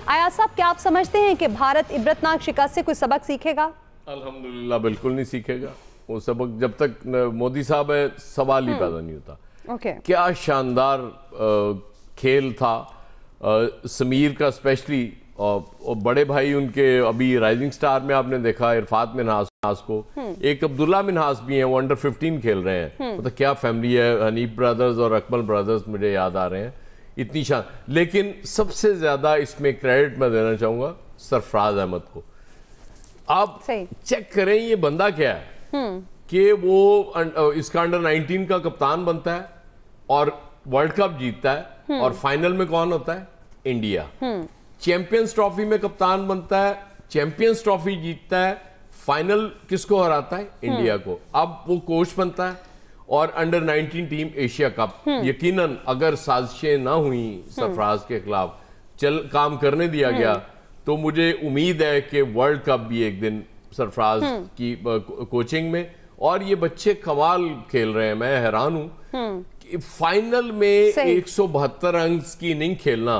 आयाज साहब, क्या आप समझते हैं कि भारत इबरतनाक शिकस्त से कोई सबक सीखेगा? अल्हम्दुलिल्लाह बिल्कुल नहीं सीखेगा। वो सबक जब तक मोदी साहब है सवाल ही पैदा नहीं होता। क्या शानदार खेल था समीर का, स्पेशली और बड़े भाई उनके अभी राइजिंग स्टार में आपने देखा इरफात मिन्हास को, एक अब्दुल्ला मिन्हास भी हैं, वो अंडर 15 खेल रहे हैं। मतलब क्या फैमिली है, हनीफ ब्रदर्स और अकमल ब्रदर्स मुझे याद आ रहे हैं, इतनी शान। लेकिन सबसे ज्यादा इसमें क्रेडिट मैं देना चाहूंगा सरफराज अहमद को। आप चेक करें ये बंदा क्या है कि वो इसका अंडर 19 का कप्तान बनता है और वर्ल्ड कप जीतता है, और फाइनल में कौन होता है? इंडिया। चैंपियंस ट्रॉफी में कप्तान बनता है, चैंपियंस ट्रॉफी जीतता है, फाइनल किसको हराता है? इंडिया को। अब वो कोच बनता है और अंडर 19 टीम एशिया कप। यकीनन अगर साजिशें ना हुई सरफराज के खिलाफ, काम करने दिया गया, तो मुझे उम्मीद है कि वर्ल्ड कप भी एक दिन सरफराज की कोचिंग में। और ये बच्चे कमाल खेल रहे हैं, मैं हैरान हूं कि फाइनल में 172 अंक की इनिंग खेलना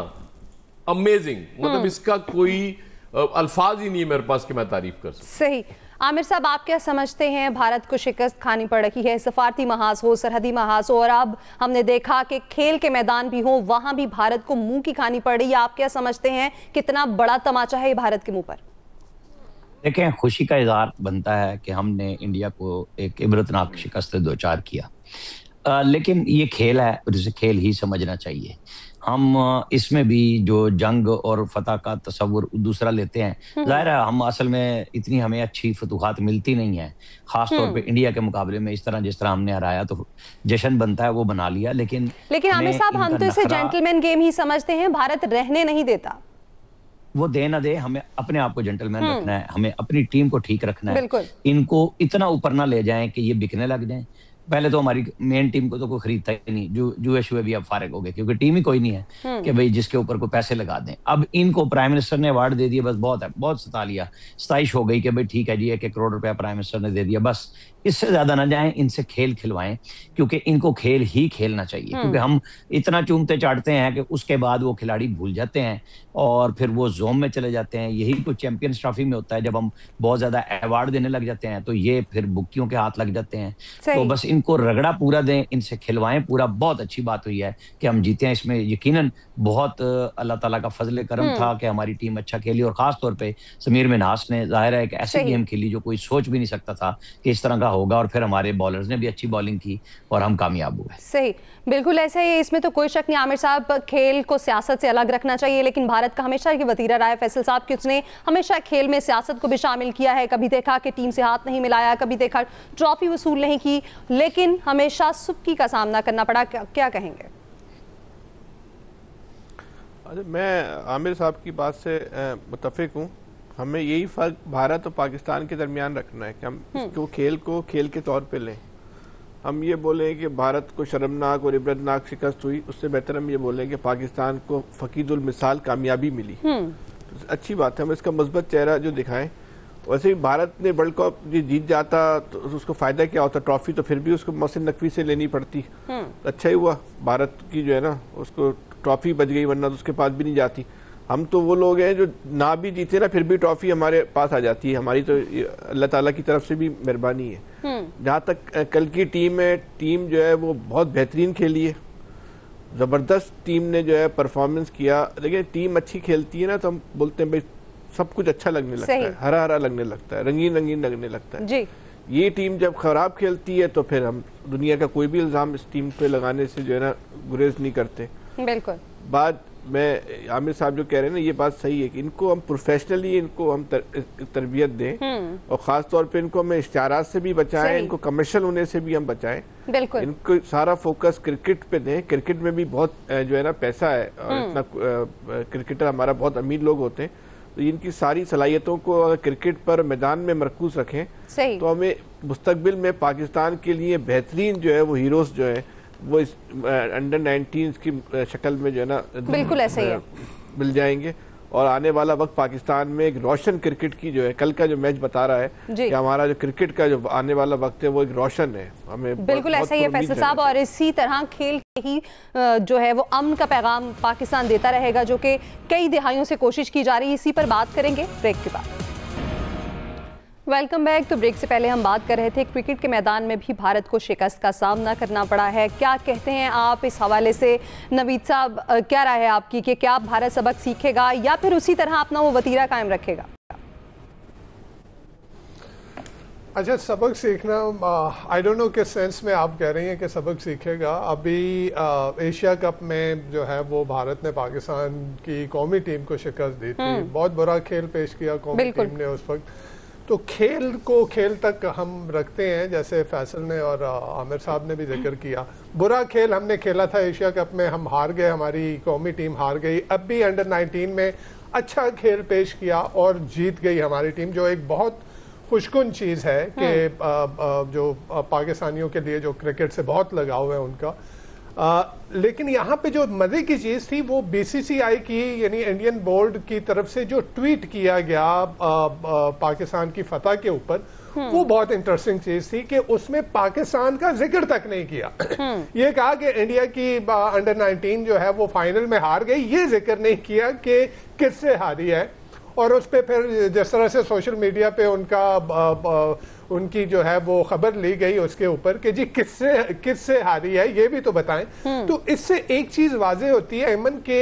अमेजिंग। मतलब इसका कोई अल्फाज ही नहीं है मेरे पास कि मैं तारीफ कर सकूं। सही। आमिर साहब, आप क्या समझते हैं, भारत को शिकस्त खानी पड़ रही है, सफारती महाज हो, सरहदी महाज हो, और अब हमने देखा कि खेल के मैदान भी हो, वहां भी भारत को मुंह की खानी पड़ रही है। आप क्या समझते हैं, कितना बड़ा तमाचा है भारत के मुंह पर? देखें, खुशी का इजहार बनता है कि हमने इंडिया को एक इबरतनाक शिकस्त से दो चार किया, लेकिन ये खेल है और इसे खेल ही समझना चाहिए। हम इसमें भी जो जंग और फतह का तस्वुर दूसरा लेते हैं, जाहिर है हम असल में इतनी हमें अच्छी फतूहात मिलती नहीं है, खास तौर पे इंडिया के मुकाबले में। इस तरह जिस तरह हमने हराया तो जश्न बनता है, वो बना लिया। लेकिन आमिर साहब, हम तो इसे जेंटलमैन गेम ही समझते हैं, भारत रहने नहीं देता। वो दे ना दे, हमें अपने आप को जेंटलमैन रखना है, हमें अपनी टीम को ठीक रखना है। बिल्कुल। इनको इतना ऊपर ना ले जाएं कि ये बिकने लग जाएं। पहले तो हमारी मेन टीम को तो कोई खरीदता ही नहीं, जुए शुए भी अब फारिग हो गए, क्योंकि टीम ही कोई नहीं है कि भाई जिसके ऊपर को पैसे लगा दें। अब इनको प्राइम मिनिस्टर ने अवार्ड दे दिया, बस बहुत है, बहुत सता लिया, 27 हो गई कि भाई ठीक है जी 1 करोड़ रुपया प्राइम मिनिस्टर ने दे दिया, बस इससे ज्यादा ना जाएं। इनसे खेल खिलवाएं, क्योंकि इनको खेल ही खेलना चाहिए। क्योंकि हम इतना चूमते चाटते हैं कि उसके बाद वो खिलाड़ी भूल जाते हैं और फिर वो जोन में चले जाते हैं। यही कुछ चैंपियंस ट्रॉफी में होता है, जब हम बहुत ज्यादा अवार्ड देने लग जाते हैं तो ये फिर बुक्कियों के हाथ लग जाते हैं। तो बस इनको रगड़ा पूरा दें, इनसे खिलवाएं पूरा। बहुत अच्छी बात हुई है कि हम जीते हैं, इसमें यकीनन बहुत अल्लाह ताला का फजल करम था कि हमारी टीम अच्छा खेली। और खास तौर पे समीर मिन्हास ने जाहिर है एक ऐसी गेम खेली जो कोई सोच भी नहीं सकता था कि इस तरह का होगा, और फिर हमारे बॉलर्स ने भी अच्छी बॉलिंग की और हम कामयाब हुए। सही, बिल्कुल ऐसा ही, इसमें तो कोई शक नहीं। आमिर साहब, खेल को सियासत से अलग रखना चाहिए, लेकिन भारत का हमेशा ये वतीरा रहा है फैसल साहब कि उसने हमेशा खेल में सियासत को भी शामिल किया है। कभी देखा कि टीम से हाथ नहीं मिलाया, कभी देखा ट्रॉफी वसूल नहीं की, लेकिन हमेशा सुबकी का सामना करना पड़ा। क्या कहेंगे? मैं आमिर साहब की बात से मुत्तफिक हूँ। हमें यही फर्क भारत और पाकिस्तान के दरमियान रखना है कि हम इसको खेल को खेल के तौर पे लें। हम ये बोलें कि भारत को शर्मनाक और इबरतनाक शिकस्त हुई, उससे बेहतर हम ये बोलें कि पाकिस्तान को फकीदुल मिसाल कामयाबी मिली। तो अच्छी बात है, हम इसका मुस्बत चेहरा जो दिखाएं। वैसे ही भारत ने वर्ल्ड कप जीत जाता तो उसको फायदा क्या होता? ट्रॉफी तो फिर भी उसको मोहसिन नकवी से लेनी पड़ती। अच्छा ही हुआ भारत की जो है ना उसको ट्रॉफी बच गई, वरना तो उसके पास भी नहीं जाती। हम तो वो लोग हैं जो ना भी जीते ना फिर भी ट्रॉफी हमारे पास आ जाती है। हमारी तो अल्लाह ताला की तरफ से भी मेहरबानी है। जहाँ तक कल की टीम है, टीम जो है वो बहुत बेहतरीन खेली है, ज़बरदस्त टीम ने जो है परफॉर्मेंस किया। लेकिन टीम अच्छी खेलती है ना तो हम बोलते हैं भाई सब कुछ अच्छा लगने लगता है, हरा हरा लगने लगता है, रंगीन रंगीन लगने लगता है जी। ये टीम जब खराब खेलती है तो फिर हम दुनिया का कोई भी इल्ज़ाम इस टीम पे लगाने से जो है ना गुरेज नहीं करते। बिल्कुल। बात मैं आमिर साहब जो कह रहे हैं ना, ये बात सही है कि इनको हम प्रोफेशनली इनको हम तरबियत दें, और ख़ास तौर पे इनको हमें इश्तिहारात से भी बचाएं, इनको कमर्शियल होने से भी हम बचाएं। बिल्कुल। इनको सारा फोकस क्रिकेट पे दें। क्रिकेट में भी बहुत जो है ना पैसा है, और इतना क्रिकेटर हमारा बहुत अमीर लोग होते हैं, तो इनकी सारी सलाहियतों को अगर क्रिकेट पर मैदान में मरकूज रखें तो हमें मुस्तकबिल में पाकिस्तान के लिए बेहतरीन जो है वो हीरोज जो है वो इस अंडर 19 की शक्ल में जो है ना बिल्कुल ऐसे ही है मिल जाएंगे। और आने वाला वक्त पाकिस्तान में एक रोशन क्रिकेट की जो है, कल का जो मैच बता रहा है कि हमारा जो क्रिकेट का जो आने वाला वक्त है वो एक रोशन है। हमें बिल्कुल ऐसा ही है फैसल साहब, और इसी तरह खेल ही जो है वो अमन का पैगाम पाकिस्तान देता रहेगा, जो कि कई दिहाइयों से कोशिश की जा रही है। इसी पर बात करेंगे ब्रेक के बाद। Welcome back. तो ब्रेक से पहले हम बात कर रहे थे क्रिकेट के मैदान में भी भारत को शिकस्त का सामना करना पड़ा है। क्या कहते हैं आप इस हवाले से? नवीद साहब, क्या राय है आपकी कि क्या भारत सबक सीखेगा या फिर उसी तरह अपना वो वतीरा कायम रखेगा? अच्छा, सबक सीखना, आई डोंट नो किस सेंस में आप कह रही हैं कि सबक सीखेगा। अभी एशिया कप में जो है वो भारत ने पाकिस्तान की कौमी टीम को शिकस्त दी थी। बहुत बुरा खेल पेश किया कौमी टीम ने उस वक्त। तो खेल को खेल तक हम रखते हैं, जैसे फैसल ने और आमिर साहब ने भी जिक्र किया। बुरा खेल हमने खेला था एशिया कप में, हम हार गए, हमारी कौमी टीम हार गई। अब भी अंडर 19 में अच्छा खेल पेश किया और जीत गई हमारी टीम, जो एक बहुत खुशकुन चीज़ है कि जो पाकिस्तानियों के लिए जो क्रिकेट से बहुत लगाव है उनका। लेकिन यहाँ पे जो मजे की चीज थी वो बीसीसीआई की यानी इंडियन बोर्ड की तरफ से जो ट्वीट किया गया पाकिस्तान की फतह के ऊपर, वो बहुत इंटरेस्टिंग चीज थी कि उसमें पाकिस्तान का जिक्र तक नहीं किया। ये कहा कि इंडिया की अंडर 19 जो है वो फाइनल में हार गई, ये जिक्र नहीं किया कि किससे हारी है। और उस पर फिर जिस तरह से सोशल मीडिया पे उनकी जो है वो खबर ली गई उसके ऊपर कि जी किससे हारी है, ये भी तो बताएं। तो इससे एक चीज वाजे होती है अमन के,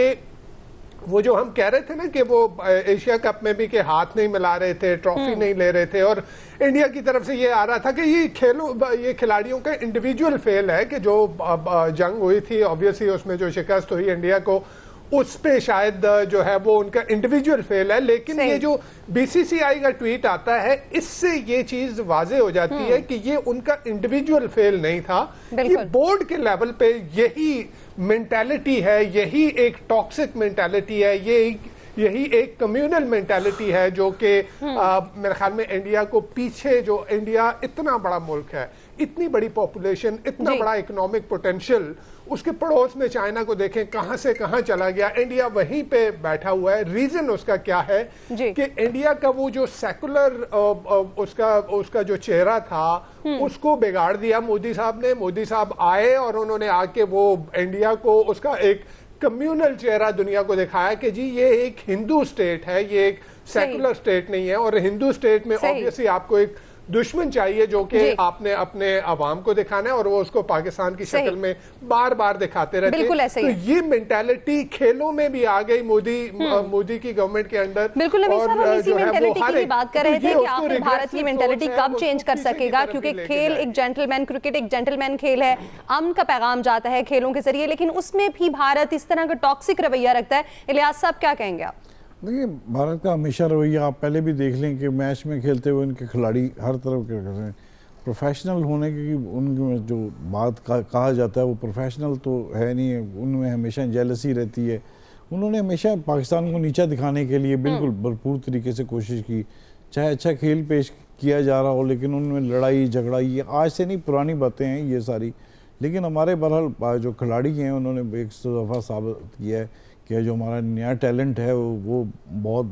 वो जो हम कह रहे थे ना कि वो एशिया कप में भी के हाथ नहीं मिला रहे थे, ट्रॉफी नहीं ले रहे थे, और इंडिया की तरफ से ये आ रहा था कि ये खिलाड़ियों का इंडिविजुअल फेल है कि जो जंग हुई थी ऑब्वियसली उसमें जो शिकस्त हुई इंडिया को, उस पे शायद जो है वो उनका इंडिविजुअल फेल है। लेकिन ये जो बीसीसीआई का ट्वीट आता है, इससे ये चीज वाजे हो जाती है कि ये उनका इंडिविजुअल फेल नहीं था, ये बोर्ड के लेवल पे यही मेंटालिटी है, यही एक टॉक्सिक मेंटालिटी है, यही एक कम्युनल मेंटालिटी है जो कि मेरे ख्याल में इंडिया को पीछे, जो इंडिया इतना बड़ा मुल्क है, इतनी बड़ी पॉपुलेशन, इतना बड़ा इकोनॉमिक पोटेंशियल, उसके पड़ोस में चाइना को देखें कहां से कहां चला गया, इंडिया वहीं पे बैठा हुआ है। रीजन उसका क्या है कि इंडिया का वो जो सेकुलर उसका जो चेहरा था उसको बिगाड़ दिया मोदी साहब ने। मोदी साहब आए और उन्होंने आके वो इंडिया को उसका एक कम्युनल चेहरा दुनिया को दिखाया कि जी ये एक हिंदू स्टेट है, ये एक सेकुलर स्टेट नहीं है। और हिंदू स्टेट में ऑब्वियसली आपको एक दुश्मन चाहिए जो कि आपने अपने अवाम को दिखाना है, और वो उसको पाकिस्तान की शक्ल में बार बार दिखाते रहते हैं। तो ये मेंटालिटी खेलों में भी आ गई मोदी की गवर्नमेंट के अंदर। बिल्कुल, हम इसी मेंटालिटी की बात कर रहे थे कि आखिर भारत की मेंटालिटी कब चेंज कर सकेगा, क्योंकि खेल एक जेंटलमैन, क्रिकेट एक जेंटलमैन खेल है, अमन का पैगाम जाता है खेलों के जरिए, लेकिन उसमें भी भारत इस तरह का टॉक्सिक रवैया रखता है। इलियास साहब, क्या कहेंगे आप? देखिए, भारत का हमेशा रवैया, आप पहले भी देख लें कि मैच में खेलते हुए उनके खिलाड़ी हर तरफ के करते हैं। प्रोफेशनल होने की उनमें जो बात कहा जाता है वो प्रोफेशनल तो है नहीं है, उनमें हमेशा जेलसी रहती है। उन्होंने हमेशा पाकिस्तान को नीचा दिखाने के लिए बिल्कुल भरपूर तरीके से कोशिश की, चाहे अच्छा खेल पेश किया जा रहा हो, लेकिन उनमें लड़ाई झगड़ा, ये आज से नहीं पुरानी बातें हैं ये सारी। लेकिन हमारे बहरहाल जो खिलाड़ी हैं उन्होंने एक दफ़ा साबित किया है कि जो हमारा नया टैलेंट है वो बहुत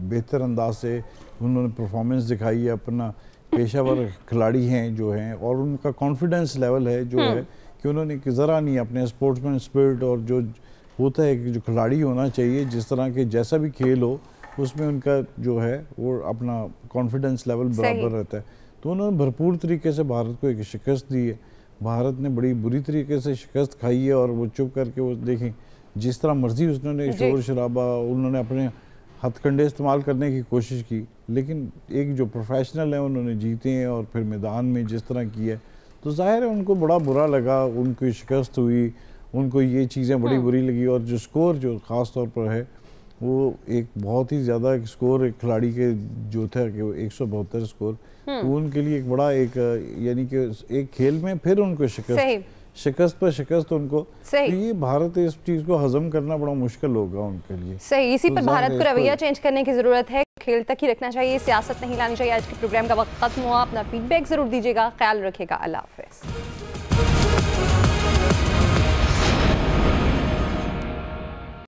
बेहतर अंदाज से उन्होंने परफॉर्मेंस दिखाई है। अपना पेशावर खिलाड़ी हैं जो हैं, और उनका कॉन्फिडेंस लेवल है जो है कि उन्होंने ज़रा नहीं अपने स्पोर्ट्समैन स्पिरिट, और जो होता है कि जो खिलाड़ी होना चाहिए जिस तरह के जैसा भी खेल हो उसमें उनका जो है वो अपना कॉन्फिडेंस लेवल बराबर रहता है। तो उन्होंने भरपूर तरीके से भारत को एक शिकस्त दी है। भारत ने बड़ी बुरी तरीके से शिकस्त खाई है, और वो चुप करके वो देखें जिस तरह मर्जी उन्होंने शोर शराबा, उन्होंने अपने हथकंडे इस्तेमाल करने की कोशिश की, लेकिन एक जो प्रोफेशनल है उन्होंने जीते हैं। और फिर मैदान में जिस तरह किया है तो जाहिर है उनको बड़ा बुरा लगा, उनकी शिकस्त हुई, उनको ये चीज़ें बड़ी बुरी लगी। और जो स्कोर जो ख़ास तौर पर है वो एक बहुत ही ज़्यादा एक स्कोर एक खिलाड़ी के जो था कि वो 172 स्कोर, तो उनके लिए एक बड़ा एक यानी कि एक खेल में फिर उनको शिकस्त पर शिकस्त उनको, तो ये भारत इस चीज को हजम करना बड़ा मुश्किल होगा उनके लिए। सही, इसी पर भारत को रवैया चेंज करने की जरूरत है, खेल तक ही रखना चाहिए, सियासत नहीं लानी चाहिए। आज के प्रोग्राम का वक्त खत्म हुआ, अपना फीडबैक जरूर दीजिएगा, ख्याल रखिएगा, अल्लाह हाफिज़।